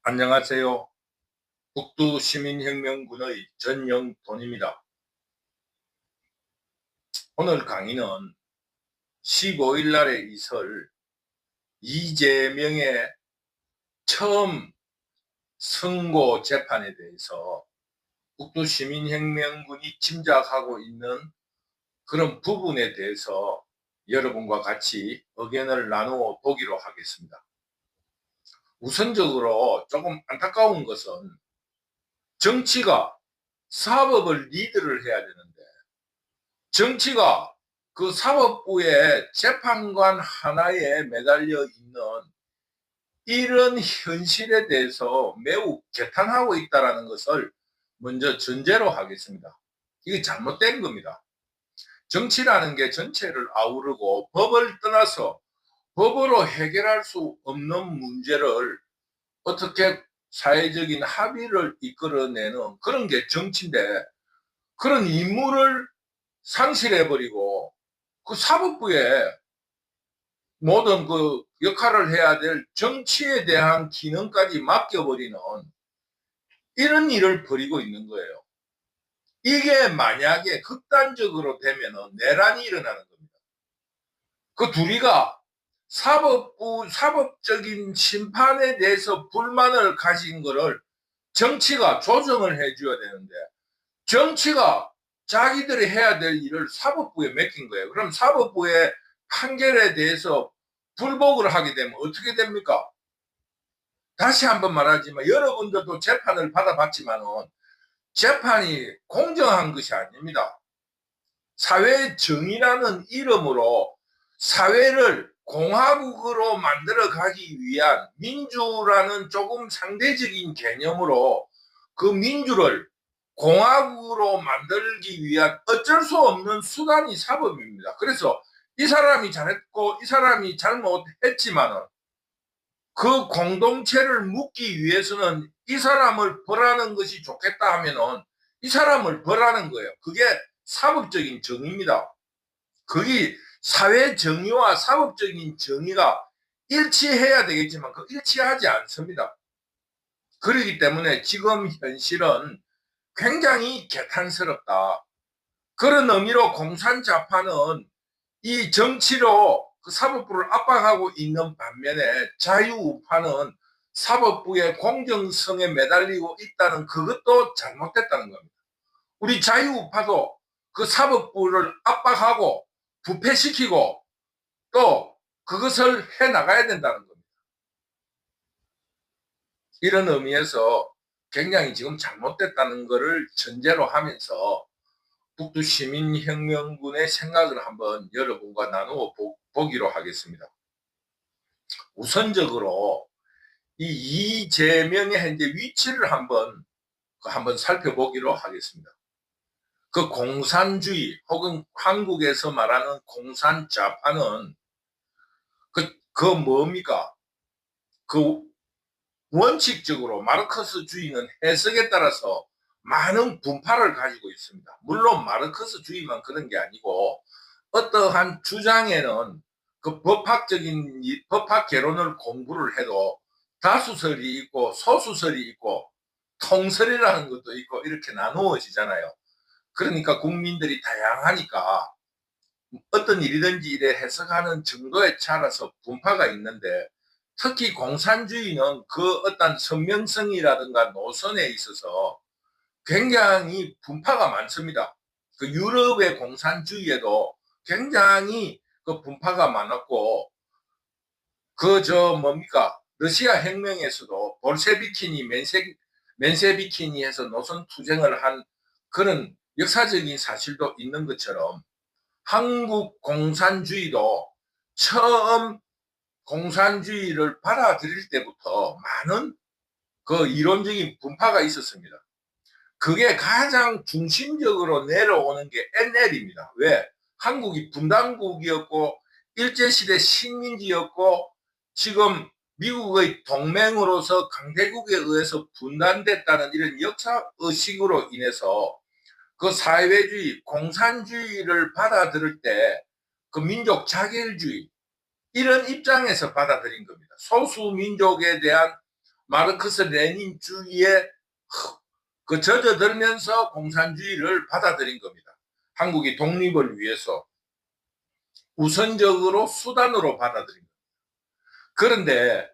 안녕하세요. 북두시민혁명군의 전영돈입니다. 오늘 강의는 15일 날에 있을 이재명의 처음 선고 재판에 대해서 북두시민혁명군이 짐작하고 있는 그런 부분에 대해서 여러분과 같이 의견을 나누어 보기로 하겠습니다. 우선적으로 조금 안타까운 것은 정치가 사법을 리드를 해야 되는데 정치가 그 사법부의 재판관 하나에 매달려 있는 이런 현실에 대해서 매우 개탄하고 있다는 것을 먼저 전제로 하겠습니다. 이게 잘못된 겁니다. 정치라는 게 전체를 아우르고 법을 떠나서 법으로 해결할 수 없는 문제를 어떻게 사회적인 합의를 이끌어내는 그런 게 정치인데, 그런 임무를 상실해버리고 그 사법부에 모든 그 역할을 해야 될 정치에 대한 기능까지 맡겨버리는 이런 일을 벌이고 있는 거예요. 이게 만약에 극단적으로 되면 내란이 일어나는 겁니다. 그 둘이가 사법적인 심판에 대해서 불만을 가진 거를 정치가 조정을 해줘야 되는데, 정치가 자기들이 해야 될 일을 사법부에 맡긴 거예요. 그럼 사법부의 판결에 대해서 불복을 하게 되면 어떻게 됩니까? 다시 한번 말하지만 여러분들도 재판을 받아봤지만은 재판이 공정한 것이 아닙니다. 사회정의라는 이름으로 사회를 공화국으로 만들어 가기 위한 민주라는 조금 상대적인 개념으로 그 민주를 공화국으로 만들기 위한 어쩔 수 없는 수단이 사법입니다. 그래서 이 사람이 잘했고 이 사람이 잘못했지만은 그 공동체를 묻기 위해서는 이 사람을 벌하는 것이 좋겠다 하면은 이 사람을 벌하는 거예요. 그게 사법적인 정의입니다. 그게 사회 정의와 사법적인 정의가 일치해야 되겠지만 그 일치하지 않습니다. 그렇기 때문에 지금 현실은 굉장히 개탄스럽다. 그런 의미로 공산좌파는 이 정치로 그 사법부를 압박하고 있는 반면에 자유우파는 사법부의 공정성에 매달리고 있다는 그것도 잘못됐다는 겁니다. 우리 자유우파도 그 사법부를 압박하고 부패시키고 또 그것을 해나가야 된다는 겁니다. 이런 의미에서 굉장히 지금 잘못됐다는 것을 전제로 하면서 북두시민혁명군의 생각을 한번 여러분과 나누어 보기로 하겠습니다. 우선적으로 이 이재명의 현재 위치를 한번 살펴보기로 하겠습니다. 그 공산주의 혹은 한국에서 말하는 공산좌파는 그 뭡니까? 그 원칙적으로 마르크스주의는 해석에 따라서 많은 분파를 가지고 있습니다. 물론 마르크스주의만 그런 게 아니고 어떠한 주장에는 그 법학 개론을 공부를 해도 다수설이 있고 소수설이 있고 통설이라는 것도 있고 이렇게 나누어지잖아요. 그러니까 국민들이 다양하니까 어떤 일이든지 이래 해석하는 정도에 따라서 분파가 있는데, 특히 공산주의는 그 어떤 선명성이라든가 노선에 있어서 굉장히 분파가 많습니다. 그 유럽의 공산주의에도 굉장히 그 분파가 많았고, 뭡니까? 러시아 혁명에서도 볼셰비키니, 맨세비키니 해서 노선 투쟁을 한 그런 역사적인 사실도 있는 것처럼 한국 공산주의도 처음 공산주의를 받아들일 때부터 많은 그 이론적인 분파가 있었습니다. 그게 가장 중심적으로 내려오는 게 NL입니다. 왜? 한국이 분단국이었고 일제시대 식민지였고 지금 미국의 동맹으로서 강대국에 의해서 분단됐다는 이런 역사의식으로 인해서 그 사회주의, 공산주의를 받아들일 때 그 민족 자결주의 이런 입장에서 받아들인 겁니다. 소수민족에 대한 마르크스 레닌주의에 그 젖어들면서 공산주의를 받아들인 겁니다. 한국이 독립을 위해서 우선적으로 수단으로 받아들인 겁니다. 그런데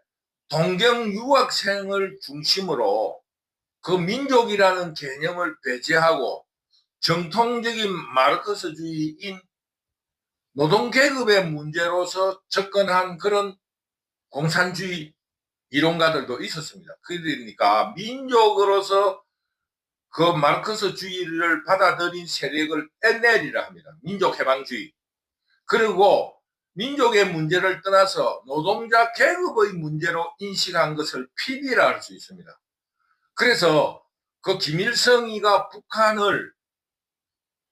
동경 유학생을 중심으로 그 민족이라는 개념을 배제하고 정통적인 마르크스주의인 노동계급의 문제로서 접근한 그런 공산주의 이론가들도 있었습니다. 그러니까 민족으로서 그 마르크스주의를 받아들인 세력을 NL이라 합니다. 민족해방주의. 그리고 민족의 문제를 떠나서 노동자 계급의 문제로 인식한 것을 PD라 할 수 있습니다. 그래서 그 김일성이가 북한을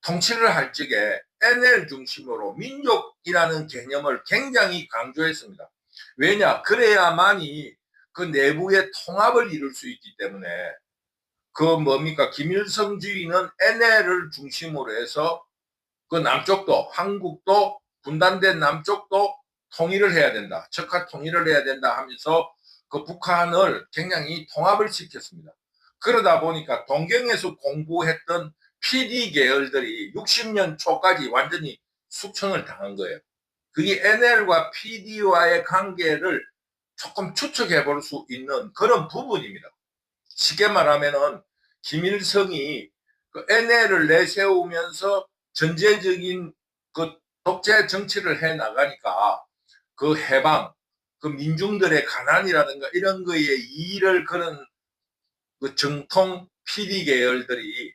통치를 할 적에 NL 중심으로 민족이라는 개념을 굉장히 강조했습니다. 왜냐? 그래야만이 그 내부의 통합을 이룰 수 있기 때문에 그 뭡니까? 김일성주의는 NL을 중심으로 해서 그 남쪽도 한국도 분단된 남쪽도 통일을 해야 된다. 적화 통일을 해야 된다 하면서 그 북한을 굉장히 통합을 시켰습니다. 그러다 보니까 동경에서 공부했던 PD 계열들이 60년 초까지 완전히 숙청을 당한 거예요. 그게 NL과 PD와의 관계를 조금 추측해 볼 수 있는 그런 부분입니다. 쉽게 말하면은 김일성이 그 NL을 내세우면서 전제적인 그 독재 정치를 해 나가니까 그 해방, 그 민중들의 가난이라든가 이런 거에 이의를 그런 그 정통 PD 계열들이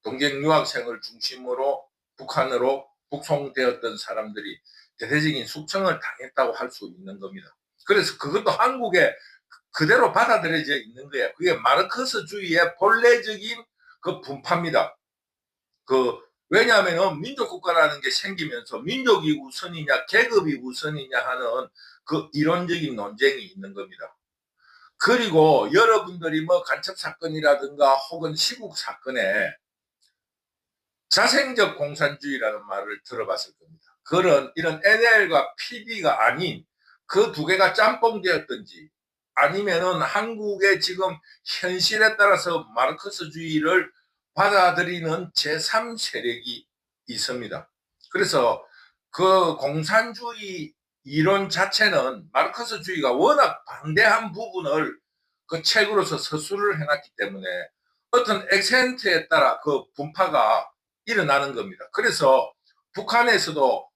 동경 유학생을 중심으로 북한으로 북송되었던 사람들이 대대적인 숙청을 당했다고 할 수 있는 겁니다. 그래서 그것도 한국에 그대로 받아들여져 있는 거예요. 그게 마르크스주의의 본래적인 그 분파입니다. 왜냐하면 민족국가라는 게 생기면서 민족이 우선이냐 계급이 우선이냐 하는 그 이론적인 논쟁이 있는 겁니다. 그리고 여러분들이 뭐 간첩사건이라든가 혹은 시국사건에 자생적 공산주의라는 말을 들어봤을 겁니다. 이런 NL과 PD가 아닌 그 두 개가 짬뽕되었든지 아니면은 한국의 지금 현실에 따라서 마르크스주의를 받아들이는 제3 세력이 있습니다. 그래서 그 공산주의 이론 자체는 마르크스주의가 워낙 방대한 부분을 그 책으로서 서술을 해놨기 때문에 어떤 액센트에 따라 그 분파가 일어나는 겁니다. 그래서 북한에서도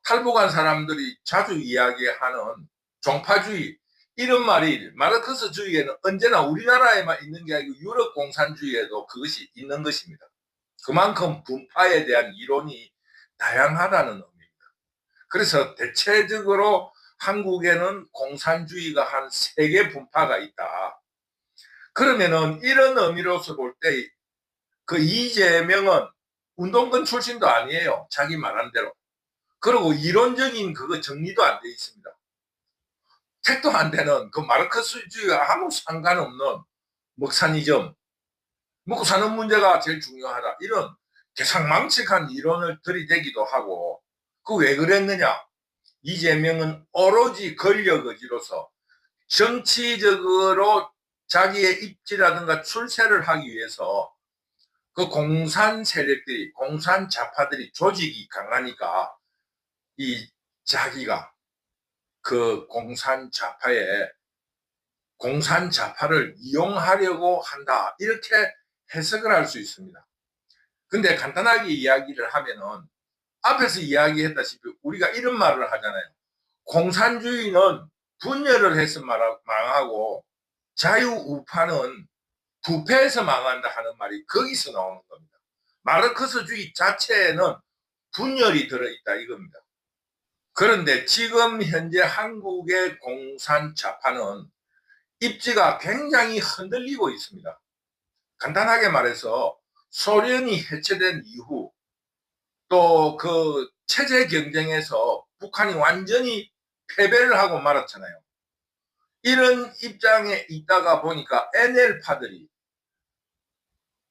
탈북한 사람들이 자주 이야기하는 종파주의 이런 말이 마르크스주의에는 언제나 우리나라에만 있는 게 아니고 유럽 공산주의에도 그것이 있는 것입니다. 그만큼 분파에 대한 이론이 다양하다는 의미입니다. 그래서 대체적으로 한국에는 공산주의가 한 3개 분파가 있다. 그러면은 이런 의미로서 볼 때 그 이재명은 운동권 출신도 아니에요. 자기 말한 대로. 그리고 이론적인 그거 정리도 안 돼 있습니다. 택도 안 되는 그 마르크스주의와 아무 상관없는 먹사니즘, 먹고 사는 문제가 제일 중요하다. 이런 개상망측한 이론을 들이대기도 하고 그 왜 그랬느냐? 이재명은 오로지 권력 의지로서 정치적으로 자기의 입지라든가 출세를 하기 위해서 그 공산 세력들이 공산 좌파들이 조직이 강하니까 이 자기가 그 공산 좌파를 이용하려고 한다 이렇게 해석을 할 수 있습니다. 근데 간단하게 이야기를 하면은 앞에서 이야기했다시피 우리가 이런 말을 하잖아요. 공산주의는 분열을 해서 망하고 자유우파는 부패해서 망한다 하는 말이 거기서 나오는 겁니다. 마르크스주의 자체에는 분열이 들어있다 이겁니다. 그런데 지금 현재 한국의 공산 좌파는 입지가 굉장히 흔들리고 있습니다. 간단하게 말해서 소련이 해체된 이후 또 그 체제 경쟁에서 북한이 완전히 패배를 하고 말았잖아요. 이런 입장에 있다가 보니까 NL파들이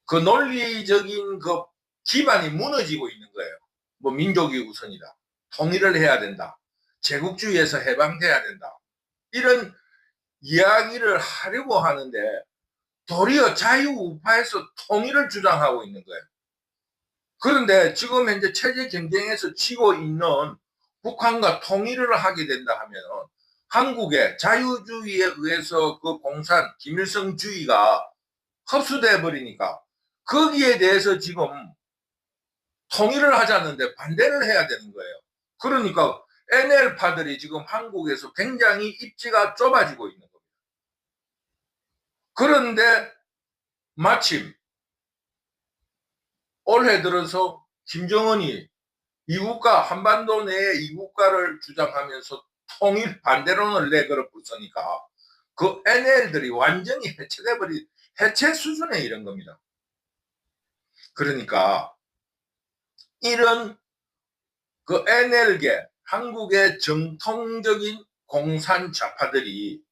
그 논리적인 그 기반이 무너지고 있는 거예요. 뭐 민족이 우선이다. 통일을 해야 된다. 제국주의에서 해방돼야 된다. 이런 이야기를 하려고 하는데 도리어 자유우파에서 통일을 주장하고 있는 거예요. 그런데 지금 현재 체제 경쟁에서 지고 있는 북한과 통일을 하게 된다 하면 한국의 자유주의에 의해서 그 공산 김일성주의가 흡수돼 버리니까 거기에 대해서 지금 통일을 하자는데 반대를 해야 되는 거예요. 그러니까 NL파들이 지금 한국에서 굉장히 입지가 좁아지고 있는 겁니다. 그런데 마침 올해 들어서 김정은이 이국가 한반도 내에 이국가를 주장하면서 통일 반대론을 내걸어 붙으니까 그 NL들이 완전히 해체돼 버린 해체 수준에 이른 겁니다. 그러니까 이런 그 NL계 한국의 정통적인 공산 좌파들이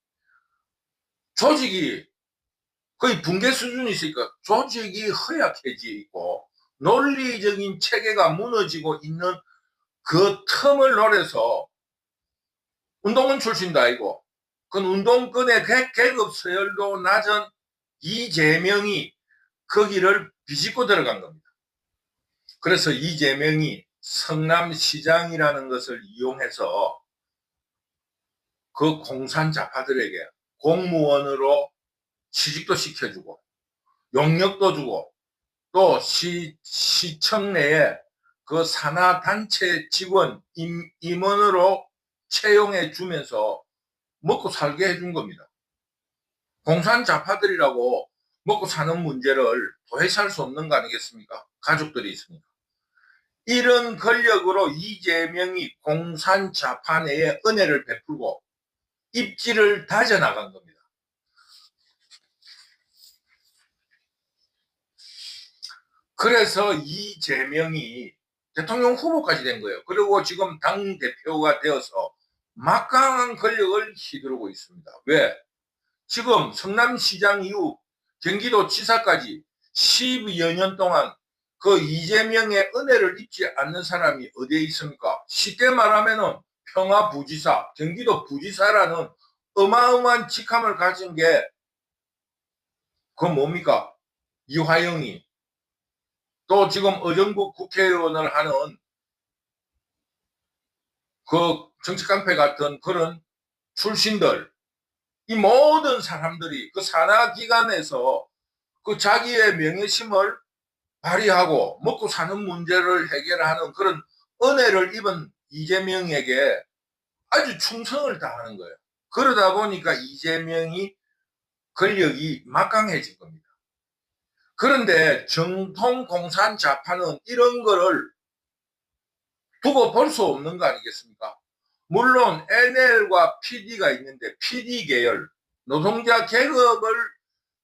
조직이 거의 붕괴 수준이 있으니까 조직이 허약해져 있고 논리적인 체계가 무너지고 있는 그 틈을 노려서 운동권 출신도 아니고 그 운동권의 계급 서열도 낮은 이재명이 거기를 비집고 들어간 겁니다. 그래서 이재명이 성남시장이라는 것을 이용해서 그 공산 좌파들에게 공무원으로 취직도 시켜주고 용역도 주고 또 시청 내에 그 산하단체 직원 임원으로 채용해 주면서 먹고 살게 해준 겁니다. 공산 좌파들이라고 먹고 사는 문제를 도대체 할 수 없는 거 아니겠습니까? 가족들이 있으니까. 이런 권력으로 이재명이 공산 좌파 내에 은혜를 베풀고 입지를 다져나간 겁니다. 그래서 이재명이 대통령 후보까지 된 거예요. 그리고 지금 당대표가 되어서 막강한 권력을 휘두르고 있습니다. 왜? 지금 성남시장 이후 경기도지사까지 10여 년 동안 그 이재명의 은혜를 입지 않는 사람이 어디에 있습니까? 쉽게 말하면은 평화부지사, 경기도 부지사라는 어마어마한 직함을 가진 게 그 뭡니까? 이화영이 또 지금 의정부 국회의원을 하는 그 정치깡패 같은 그런 출신들, 이 모든 사람들이 그 산하기관에서 그 자기의 명예심을 발휘하고 먹고 사는 문제를 해결하는 그런 은혜를 입은 이재명에게 아주 충성을 다하는 거예요. 그러다 보니까 이재명이 권력이 막강해진 겁니다. 그런데 정통 공산 좌파는 이런 거를 두고 볼 수 없는 거 아니겠습니까? 물론 NL과 PD가 있는데 PD 계열, 노동자 계급을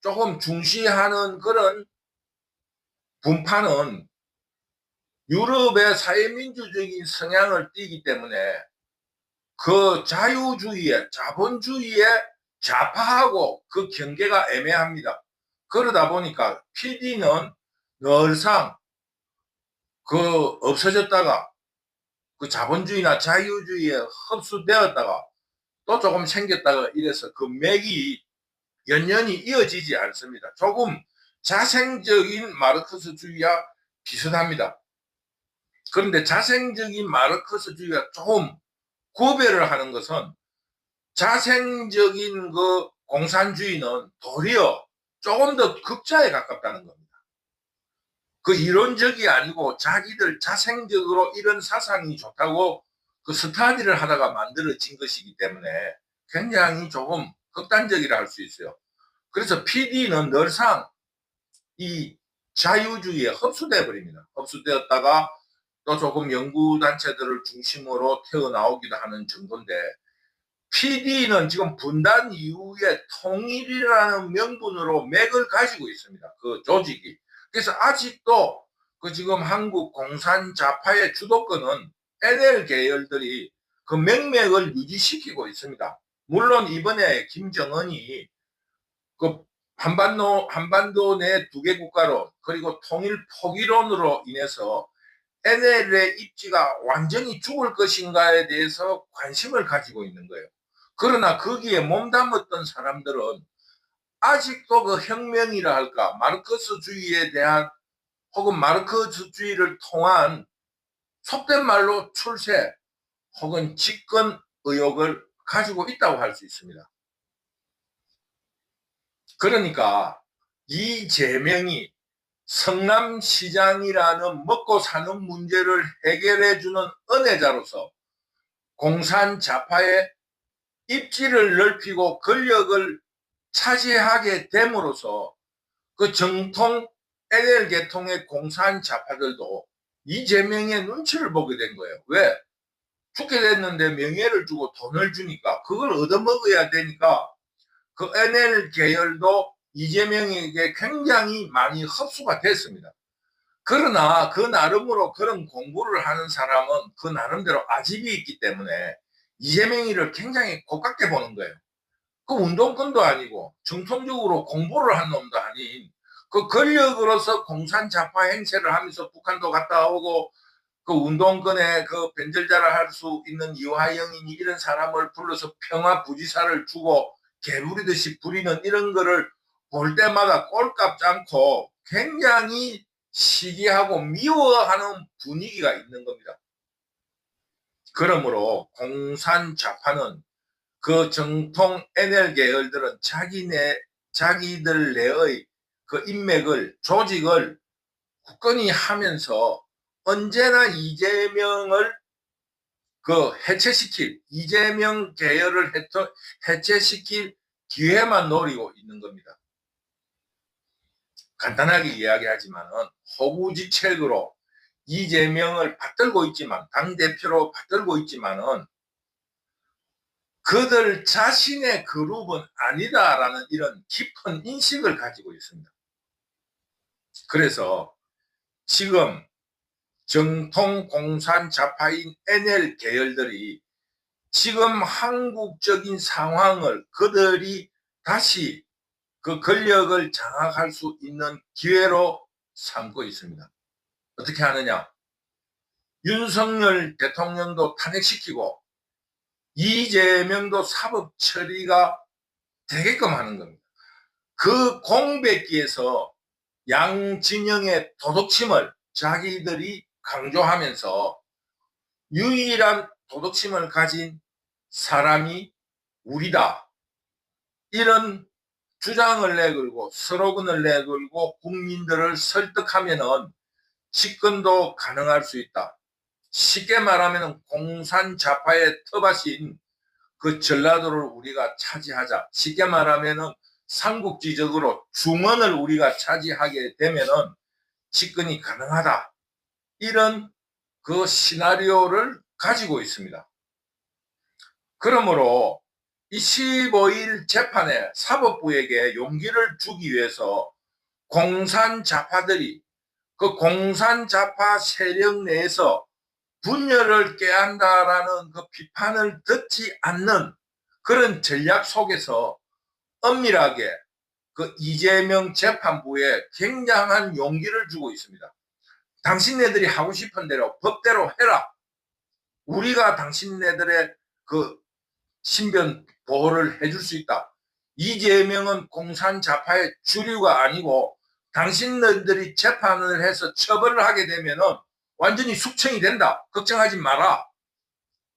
조금 중시하는 그런 분파는 유럽의 사회민주적인 성향을 띠기 때문에 그 자유주의의 자본주의의 좌파하고 그 경계가 애매합니다. 그러다 보니까 PD는 늘상 그 없어졌다가 그 자본주의나 자유주의에 흡수되었다가 또 조금 생겼다가 이래서 그 맥이 연연히 이어지지 않습니다. 조금 자생적인 마르크스주의와 비슷합니다. 그런데 자생적인 마르크스주의가 조금 구별을 하는 것은 자생적인 그 공산주의는 도리어 조금 더 극자에 가깝다는 겁니다. 그 이론적이 아니고 자기들 자생적으로 이런 사상이 좋다고 그 스타디를 하다가 만들어진 것이기 때문에 굉장히 조금 극단적이라 할 수 있어요. 그래서 PD는 늘상 이 자유주의에 흡수돼 버립니다. 흡수되었다가 또 조금 연구단체들을 중심으로 태어나오기도 하는 정도인데 PD는 지금 분단 이후에 통일이라는 명분으로 맥을 가지고 있습니다. 그 조직이. 그래서 아직도 그 지금 한국 공산 좌파의 주도권은 NL 계열들이 그 맥맥을 유지시키고 있습니다. 물론 이번에 김정은이 그 한반도 내 두 개 국가로 그리고 통일 포기론으로 인해서 NL의 입지가 완전히 죽을 것인가에 대해서 관심을 가지고 있는 거예요. 그러나 거기에 몸담았던 사람들은 아직도 그 혁명이라 할까, 마르크스주의에 대한 혹은 마르크스주의를 통한 속된 말로 출세 혹은 집권 의혹을 가지고 있다고 할 수 있습니다. 그러니까 이재명이 성남시장이라는 먹고 사는 문제를 해결해주는 은혜자로서 공산좌파의 입지를 넓히고 권력을 차지하게 됨으로써 그 정통 NL계통의 공산좌파들도 이재명의 눈치를 보게 된 거예요. 왜? 죽게 됐는데 명예를 주고 돈을 주니까 그걸 얻어먹어야 되니까 그 NL 계열도 이재명에게 굉장히 많이 흡수가 됐습니다. 그러나 그 나름으로 그런 공부를 하는 사람은 그 나름대로 아집이 있기 때문에 이재명이를 굉장히 고깝게 보는 거예요. 그 운동권도 아니고 정통적으로 공부를 한 놈도 아닌 그 권력으로서 공산좌파 행세를 하면서 북한도 갔다 오고 그 운동권에 그 변절자를 할 수 있는 이화영이니 이런 사람을 불러서 평화부지사를 주고 개부리듯이 부리는 이런 거를 볼 때마다 꼴값지 않고 굉장히 시기하고 미워하는 분위기가 있는 겁니다. 그러므로 공산좌파는 그 정통 NL 계열들은 자기들 내의 그 인맥을, 조직을 굳건히 하면서 언제나 이재명을 그 해체시킬, 이재명 계열을 해체시킬 기회만 노리고 있는 겁니다. 간단하게 이야기하지만은 허구지책으로 이재명을 받들고 있지만, 당대표로 받들고 있지만은 그들 자신의 그룹은 아니다라는 이런 깊은 인식을 가지고 있습니다. 그래서 지금 정통 공산좌파인 NL 계열들이 지금 한국적인 상황을 그들이 다시 그 권력을 장악할 수 있는 기회로 삼고 있습니다. 어떻게 하느냐? 윤석열 대통령도 탄핵시키고 이재명도 사법 처리가 되게끔 하는 겁니다. 그 공백기에서 양 진영의 도덕심을 자기들이 강조하면서 유일한 도덕심을 가진 사람이 우리다. 이런 주장을 내걸고 슬로건을 내걸고 국민들을 설득하면은 집권도 가능할 수 있다. 쉽게 말하면 공산좌파의 터밭인 그 전라도를 우리가 차지하자. 쉽게 말하면 삼국지적으로 중원을 우리가 차지하게 되면은 집권이 가능하다. 이런 그 시나리오를 가지고 있습니다. 그러므로 이 15일 재판에 사법부에게 용기를 주기 위해서 공산좌파들이 그 공산좌파 세력 내에서 분열을 깨한다라는 그 비판을 듣지 않는 그런 전략 속에서 엄밀하게 그 이재명 재판부에 굉장한 용기를 주고 있습니다. 당신네들이 하고 싶은 대로 법대로 해라. 우리가 당신네들의 그 신변 보호를 해줄 수 있다. 이재명은 공산좌파의 주류가 아니고 당신들이 재판을 해서 처벌을 하게 되면은 완전히 숙청이 된다. 걱정하지 마라.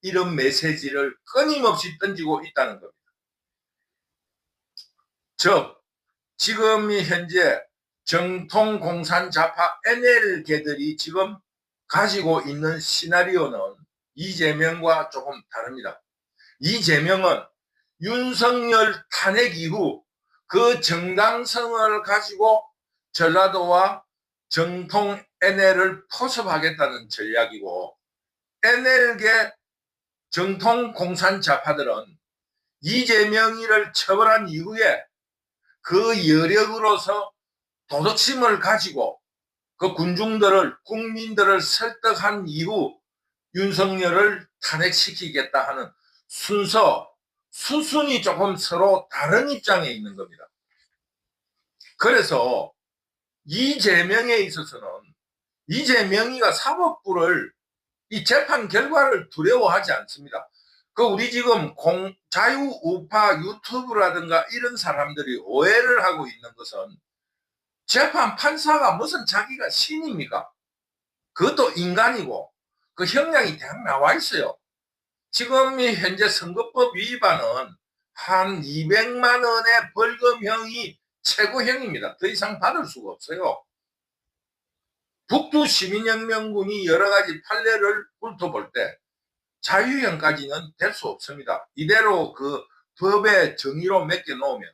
이런 메시지를 끊임없이 던지고 있다는 겁니다. 즉 지금 현재 정통 공산좌파 NL계들이 지금 가지고 있는 시나리오는 이재명과 조금 다릅니다. 이재명은 윤석열 탄핵 이후 그 정당성을 가지고 전라도와 정통 NL을 포섭하겠다는 전략이고, NL계 정통 공산좌파들은 이재명이를 처벌한 이후에 그 여력으로서 도덕심을 가지고 그 군중들을, 국민들을 설득한 이후 윤석열을 탄핵시키겠다 하는 수순이 조금 서로 다른 입장에 있는 겁니다. 그래서 이재명에 있어서는 이재명이가 사법부를 이 재판 결과를 두려워하지 않습니다. 그 우리 지금 자유우파 유튜브라든가 이런 사람들이 오해를 하고 있는 것은 재판 판사가 무슨 자기가 신입니까? 그것도 인간이고 그 형량이 대학 나와 있어요. 지금 이 현재 선거법 위반은 한 200만 원의 벌금형이 최고형입니다. 더 이상 받을 수가 없어요. 북두 시민혁명군이 여러 가지 판례를 훑어볼 때 자유형까지는 될 수 없습니다. 이대로 그 법의 정의로 맡겨 놓으면.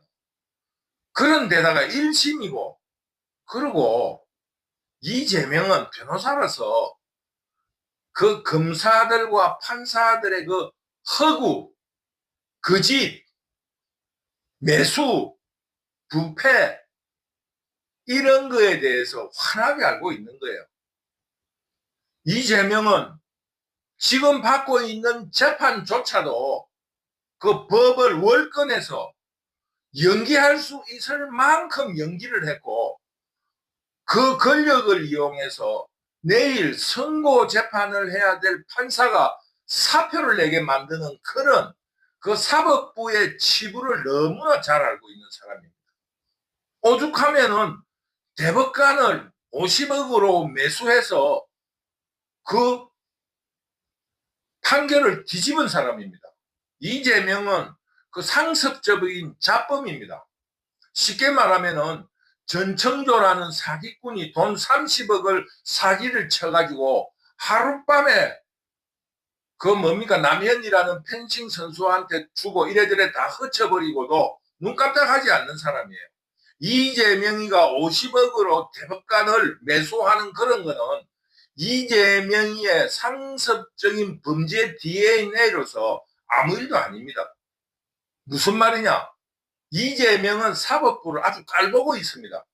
그런데다가 1심이고, 그리고 이재명은 변호사라서 그 검사들과 판사들의 그 허구, 거짓, 매수, 부패, 이런 거에 대해서 환하게 알고 있는 거예요. 이재명은 지금 받고 있는 재판조차도 그 법을 월권에서 연기할 수 있을 만큼 연기를 했고, 그 권력을 이용해서 내일 선고 재판을 해야 될 판사가 사표를 내게 만드는 그런 그 사법부의 치부를 너무나 잘 알고 있는 사람입니다. 오죽하면은 대법관을 50억으로 매수해서 그 판결을 뒤집은 사람입니다. 이재명은 그 상습적인 자범입니다. 쉽게 말하면은 전청조라는 사기꾼이 돈 30억을 사기를 쳐가지고 하룻밤에 그 뭡니까 남현이라는 펜싱 선수한테 주고 이래저래 다 흩쳐버리고도 눈 깜짝하지 않는 사람이에요. 이재명이가 50억으로 대법관을 매수하는 그런 거는 이재명이의 상습적인 범죄 DNA로서 아무 일도 아닙니다. 무슨 말이냐? 이재명은 사법부를 아주 깔보고 있습니다.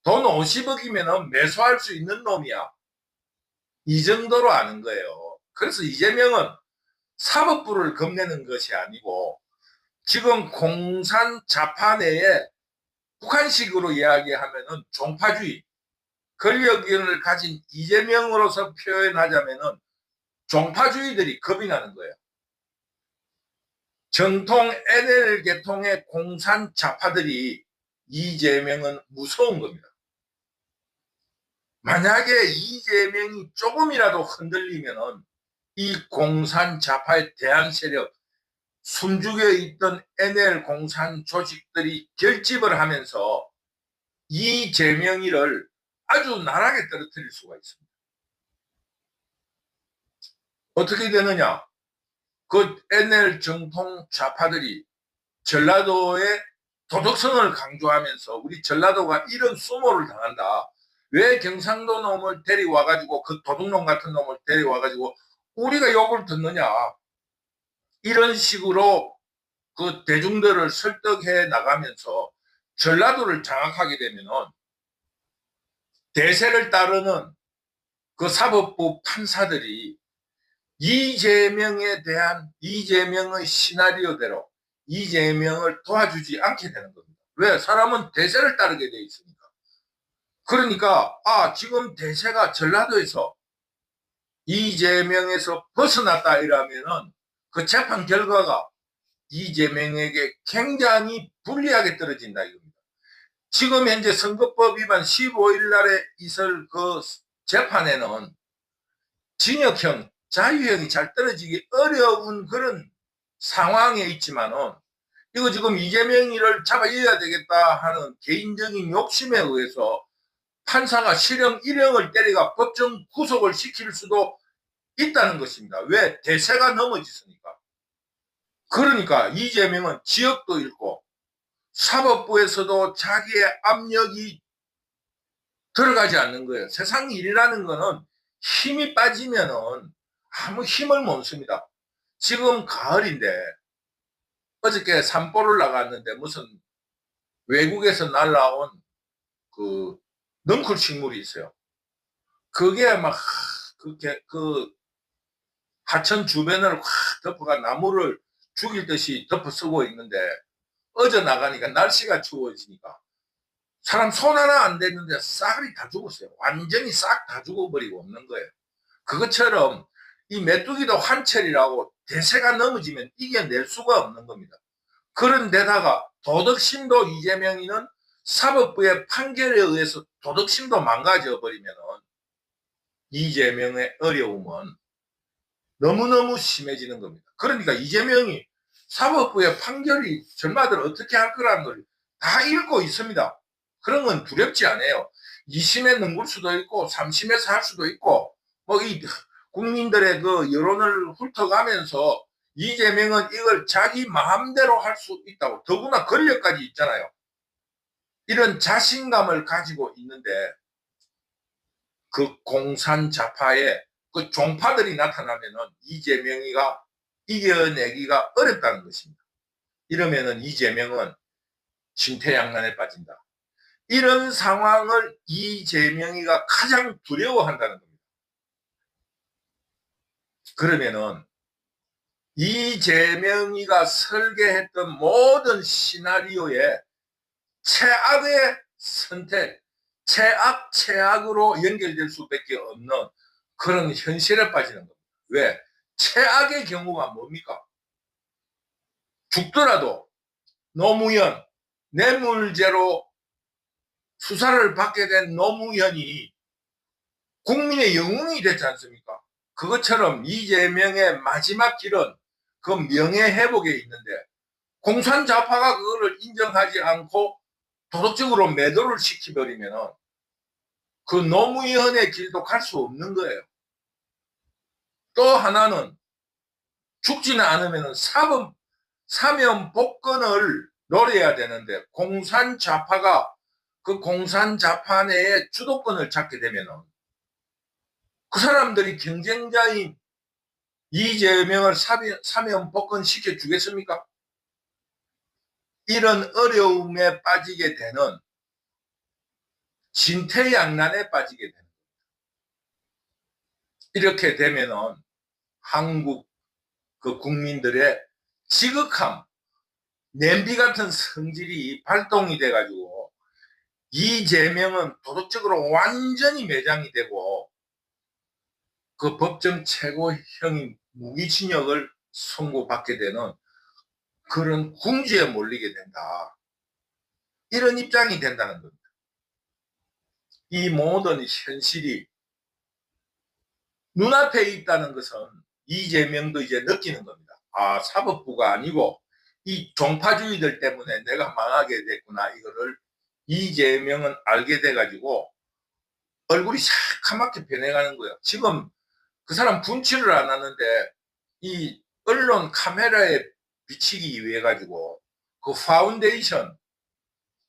돈 50억이면 매수할 수 있는 놈이야. 이 정도로 아는 거예요. 그래서 이재명은 사법부를 겁내는 것이 아니고 지금 공산 좌파 내에 북한식으로 이야기하면은 종파주의, 권력을 가진 이재명으로서 표현하자면은 종파주의들이 겁이 나는 거예요. 정통 NL 계통의 공산 좌파들이 이재명은 무서운 겁니다. 만약에 이재명이 조금이라도 흔들리면은 이 공산 좌파의 대한 세력, 숨죽여 있던 NL 공산 조직들이 결집을 하면서 이재명이를 아주 나락에 떨어뜨릴 수가 있습니다. 어떻게 되느냐? 그 NL 정통 좌파들이 전라도의 도덕성을 강조하면서 우리 전라도가 이런 수모를 당한다. 왜 경상도 놈을 데려와가지고 그 도둑놈 같은 놈을 데려와가지고 우리가 욕을 듣느냐. 이런 식으로 그 대중들을 설득해 나가면서 전라도를 장악하게 되면은 대세를 따르는 그 사법부 판사들이 이재명에 대한 이재명의 시나리오대로 이재명을 도와주지 않게 되는 겁니다. 왜? 사람은 대세를 따르게 돼 있으니까. 그러니까 지금 대세가 전라도에서 이재명에서 벗어났다 이러면은 그 재판 결과가 이재명에게 굉장히 불리하게 떨어진다 이겁니다. 지금 현재 선거법 위반 15일 날에 있을 그 재판에는 징역형, 자유형이 잘 떨어지기 어려운 그런 상황에 있지만은 이거 지금 이재명이를 잡아줘야 되겠다 하는 개인적인 욕심에 의해서 판사가 실형 1형을 때리가 법정 구속을 시킬 수도 있다는 것입니다. 왜? 대세가 넘어졌으니까. 그러니까 이재명은 지역도 잃고 사법부에서도 자기의 압력이 들어가지 않는 거예요. 세상 일이라는 거는 힘이 빠지면은 아무 힘을 못 씁니다. 지금 가을인데 어저께 산보를 나갔는데 무슨 외국에서 날라온 그 넝쿨 식물이 있어요. 그게 막 그렇게 그 하천 주변을 확 덮어가 나무를 죽일 듯이 덮어 쓰고 있는데 어제 나가니까 날씨가 추워지니까 사람 손 하나 안 댔는데 싹이 다 죽었어요. 완전히 싹 다 죽어버리고 없는 거예요. 그것처럼 이 메뚜기도 환철이라고 대세가 넘어지면 이겨낼 수가 없는 겁니다. 그런데다가 도덕심도 이재명이는 사법부의 판결에 의해서 도덕심도 망가져 버리면 이재명의 어려움은 너무너무 심해지는 겁니다. 그러니까 이재명이 사법부의 판결이 절마들 어떻게 할 거라는 걸 다 읽고 있습니다. 그런 건 두렵지 않아요. 2심에 넘길 수도 있고 3심에서 할 수도 있고 뭐 이 국민들의 그 여론을 훑어가면서 이재명은 이걸 자기 마음대로 할 수 있다고, 더구나 권력까지 있잖아요. 이런 자신감을 가지고 있는데 그 공산자파의 그 종파들이 나타나면은 이재명이가 이겨내기가 어렵다는 것입니다. 이러면은 이재명은 진퇴양난에 빠진다. 이런 상황을 이재명이가 가장 두려워한다는 겁니다. 그러면은 이재명이가 설계했던 모든 시나리오에 최악의 선택, 최악으로 연결될 수밖에 없는 그런 현실에 빠지는 겁니다. 왜? 최악의 경우가 뭡니까? 죽더라도 노무현, 뇌물죄로 수사를 받게 된 노무현이 국민의 영웅이 됐지 않습니까? 그것처럼 이재명의 마지막 길은 그 명예회복에 있는데 공산자파가 그거를 인정하지 않고 도덕적으로 매도를 시켜버리면 그 노무현의 길도 갈 수 없는 거예요. 또 하나는 죽지는 않으면 사면 복권을 노려야 되는데 공산자파가 그 공산자파 내에 주도권을 잡게 되면 그 사람들이 경쟁자인 이재명을 사면 복권 시켜주겠습니까? 이런 어려움에 빠지게 되는 진퇴양난에 빠지게 되는 겁니다. 이렇게 되면은 한국 그 국민들의 지극함, 냄비 같은 성질이 발동이 돼가지고 이재명은 도덕적으로 완전히 매장이 되고 그 법정 최고형인 무기징역을 선고받게 되는 그런 궁지에 몰리게 된다. 이런 입장이 된다는 겁니다. 이 모든 현실이 눈앞에 있다는 것은 이재명도 이제 느끼는 겁니다. 아, 사법부가 아니고 이 종파주의들 때문에 내가 망하게 됐구나. 이거를 이재명은 알게 돼가지고 얼굴이 새카맣게 변해가는 거예요. 지금 그 사람 분칠을 안 하는데 이 언론 카메라에 비치기 위해 가지고 그 파운데이션,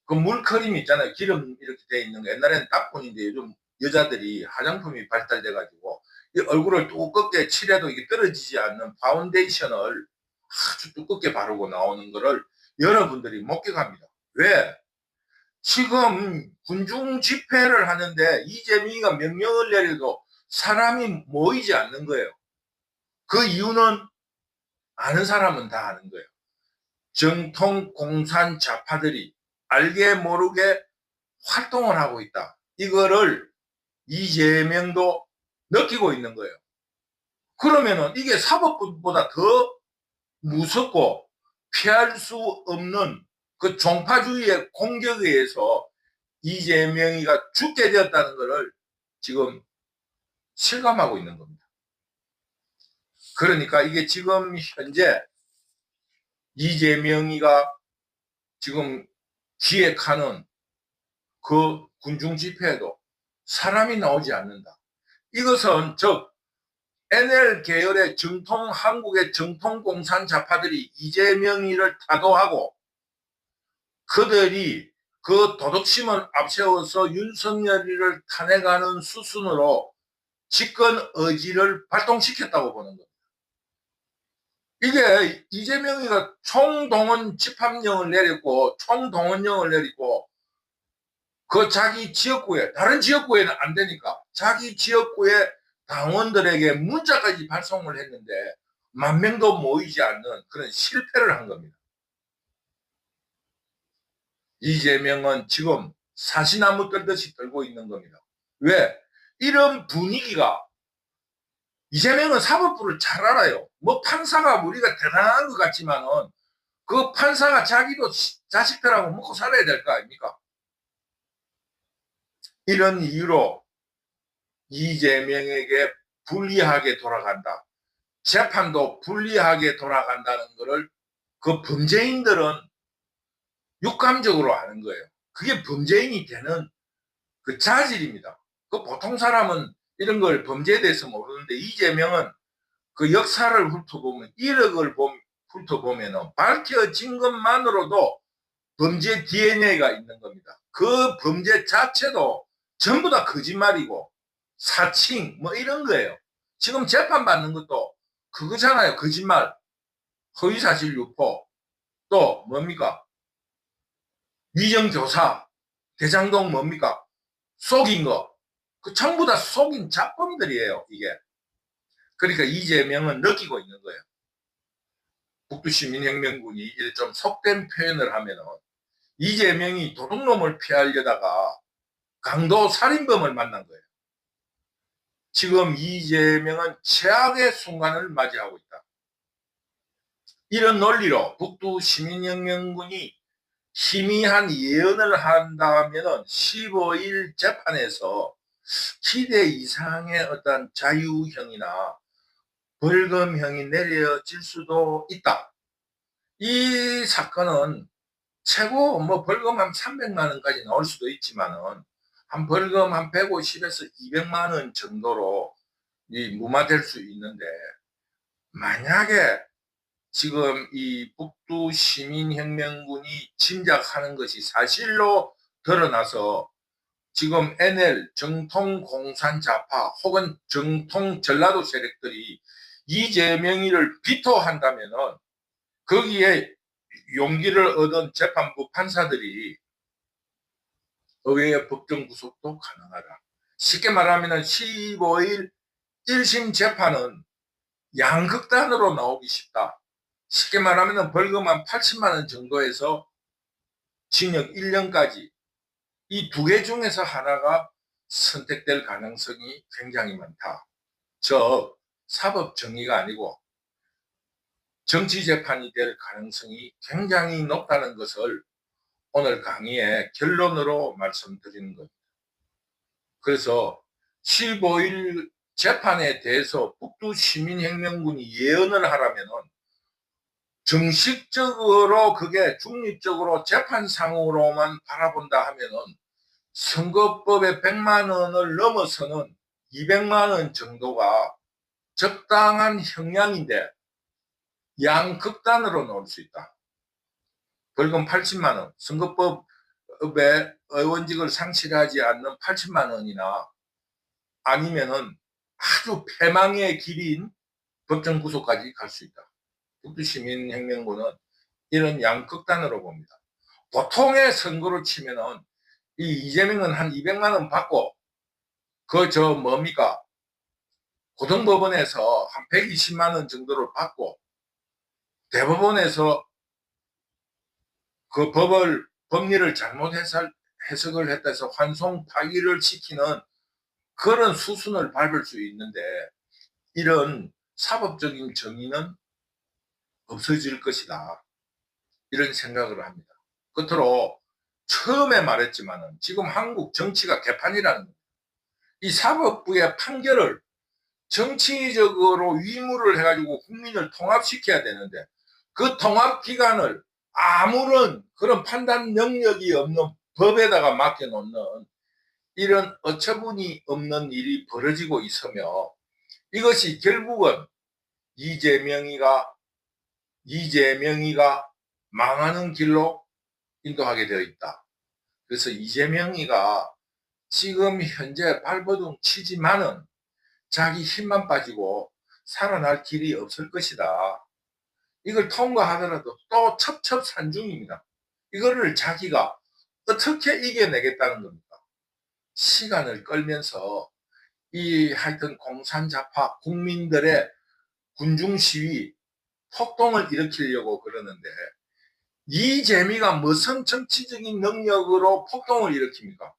그 물크림 있잖아요. 기름 이렇게 돼 있는 거. 옛날에는 딱본인데 요즘 여자들이 화장품이 발달돼 가지고 이 얼굴을 두껍게 칠해도 이게 떨어지지 않는 파운데이션을 아주 두껍게 바르고 나오는 거를 여러분들이 목격합니다. 왜? 지금 군중 집회를 하는데 이재명이가 명령을 내려도 사람이 모이지 않는 거예요. 그 이유는 아는 사람은 다 아는 거예요. 정통 공산 좌파들이 알게 모르게 활동을 하고 있다. 이거를 이재명도 느끼고 있는 거예요. 그러면은 이게 사법부보다 더 무섭고 피할 수 없는 그 종파주의의 공격에 의해서 이재명이가 죽게 되었다는 것을 지금 실감하고 있는 겁니다. 그러니까 이게 지금 현재 이재명이가 지금 기획하는 그 군중 집회에도 사람이 나오지 않는다. 이것은 즉 NL 계열의 정통 한국의 정통 공산 좌파들이 이재명이를 타도하고 그들이 그 도덕심을 앞세워서 윤석열이를 탄핵하는 수순으로 집권 의지를 발동시켰다고 보는 겁니다. 이게 이재명이가 총동원 집합령을 내렸고 총동원령을 내리고 그 자기 지역구에, 다른 지역구에는 안 되니까 자기 지역구에 당원들에게 문자까지 발송을 했는데 10,000명도 모이지 않는 그런 실패를 한 겁니다. 이재명은 지금 사시나무 떨듯이 떨고 있는 겁니다. 왜? 이런 분위기가, 이재명은 사법부를 잘 알아요. 뭐 판사가 우리가 대단한 것 같지만은 그 판사가 자기도 자식들하고 먹고 살아야 될 거 아닙니까? 이런 이유로 이재명에게 불리하게 돌아간다. 재판도 불리하게 돌아간다는 것을 그 범죄인들은 육감적으로 아는 거예요. 그게 범죄인이 되는 그 자질입니다. 그 보통 사람은 이런 걸 범죄에 대해서 모르는데 이재명은 그 역사를 훑어보면 1억을 훑어보면 밝혀진 것만으로도 범죄 DNA가 있는 겁니다. 그 범죄 자체도 전부 다 거짓말이고 사칭 뭐 이런 거예요. 지금 재판받는 것도 그거잖아요. 거짓말, 허위사실 유포, 또 뭡니까? 위정교사, 대장동 뭡니까? 속인 거. 그 전부 다 속인 잡범들이에요, 이게. 그러니까 이재명은 느끼고 있는 거예요. 북두시민혁명군이 좀 속된 표현을 하면은 이재명이 도둑놈을 피하려다가 강도 살인범을 만난 거예요. 지금 이재명은 최악의 순간을 맞이하고 있다. 이런 논리로 북두시민혁명군이 희미한 예언을 한다면 15일 재판에서 기대 이상의 어떤 자유형이나 벌금형이 내려질 수도 있다. 이 사건은 최고 뭐 벌금 한 300만 원까지 나올 수도 있지만은 한 벌금 한 150에서 200만 원 정도로 무마될 수 있는데, 만약에 지금 이 북두 시민혁명군이 짐작하는 것이 사실로 드러나서 지금 NL 정통 공산자파 혹은 정통 전라도 세력들이 이재명이를 비토한다면은 거기에 용기를 얻은 재판부 판사들이 의회의 법정 구속도 가능하다. 쉽게 말하면 15일 1심 재판은 양극단으로 나오기 쉽다. 쉽게 말하면 벌금 한 80만 원 정도에서 징역 1년까지 이 두 개 중에서 하나가 선택될 가능성이 굉장히 많다. 즉 사법 정의가 아니고 정치 재판이 될 가능성이 굉장히 높다는 것을 오늘 강의의 결론으로 말씀드리는 겁니다. 그래서 15일 재판에 대해서 북두 시민혁명군이 예언을 하라면은 정식적으로 그게 중립적으로 재판상으로만 바라본다 하면은 선거법의 100만 원을 넘어서는 200만 원 정도가 적당한 형량인데 양극단으로 놓을 수 있다. 벌금 80만 원, 선거법에 의원직을 상실하지 않는 80만 원이나 아니면은 아주 패망의 길인 법정 구속까지 갈 수 있다. 북두시민혁명군은 이런 양극단으로 봅니다. 보통의 선거로 치면은 이 이재명은 한 200만 원 받고 뭡니까? 고등법원에서 한 120만 원 정도를 받고 대법원에서 그 법리를 잘못 해석을 했다 해서 환송 파기를 시키는 그런 수순을 밟을 수 있는데, 이런 사법적인 정의는 없어질 것이다. 이런 생각을 합니다. 끝으로 처음에 말했지만 지금 한국 정치가 개판이라는 겁니다. 이 사법부의 판결을 정치적으로 위무를 해가지고 국민을 통합시켜야 되는데 그 통합기관을 아무런 그런 판단 능력이 없는 법에다가 맡겨놓는 이런 어처구니 없는 일이 벌어지고 있으며, 이것이 결국은 이재명이가 망하는 길로 인도하게 되어 있다. 그래서 이재명이가 지금 현재 발버둥 치지만은 자기 힘만 빠지고 살아날 길이 없을 것이다. 이걸 통과하더라도 또 첩첩산중입니다. 이거를 자기가 어떻게 이겨내겠다는 겁니까? 시간을 끌면서 하여튼 공산자파 국민들의 군중시위 폭동을 일으키려고 그러는데, 이재미가 무슨 정치적인 능력으로 폭동을 일으킵니까?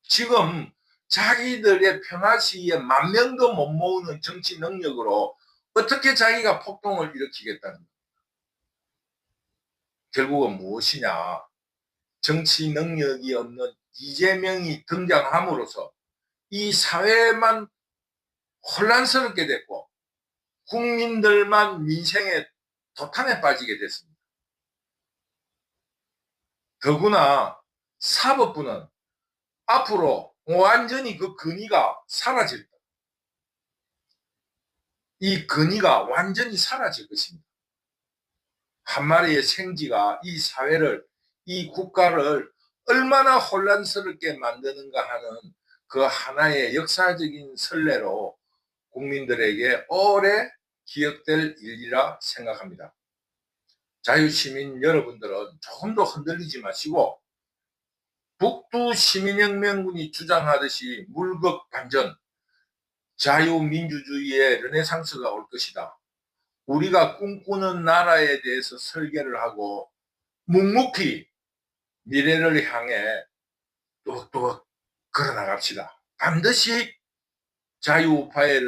지금 자기들의 평화시위에 10,000명도 못 모으는 정치 능력으로 어떻게 자기가 폭동을 일으키겠다는 거예요. 결국은 무엇이냐. 정치 능력이 없는 이재명이 등장함으로써 이 사회만 혼란스럽게 됐고 국민들만 민생의 도탄에 빠지게 됐습니다. 더구나 사법부는 앞으로 완전히 그 근위가 사라질 거예요. 이 근위가 완전히 사라질 것입니다. 한 마리의 생쥐가 이 사회를, 이 국가를 얼마나 혼란스럽게 만드는가 하는 그 하나의 역사적인 선례로 국민들에게 오래 기억될 일이라 생각합니다. 자유시민 여러분들은 조금 더 흔들리지 마시고 북두 시민혁명군이 주장하듯이 물극반전, 자유민주주의의 르네상스가 올 것이다. 우리가 꿈꾸는 나라에 대해서 설계를 하고 묵묵히 미래를 향해 또 걸어나갑시다. 반드시 자유우파의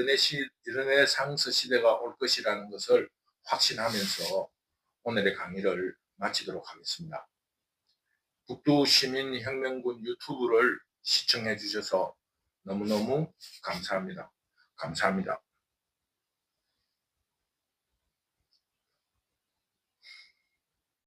르네상스 시대가 올 것이라는 것을 확신하면서 오늘의 강의를 마치도록 하겠습니다. 북두시민혁명군 유튜브를 시청해 주셔서 너무너무 감사합니다. 감사합니다.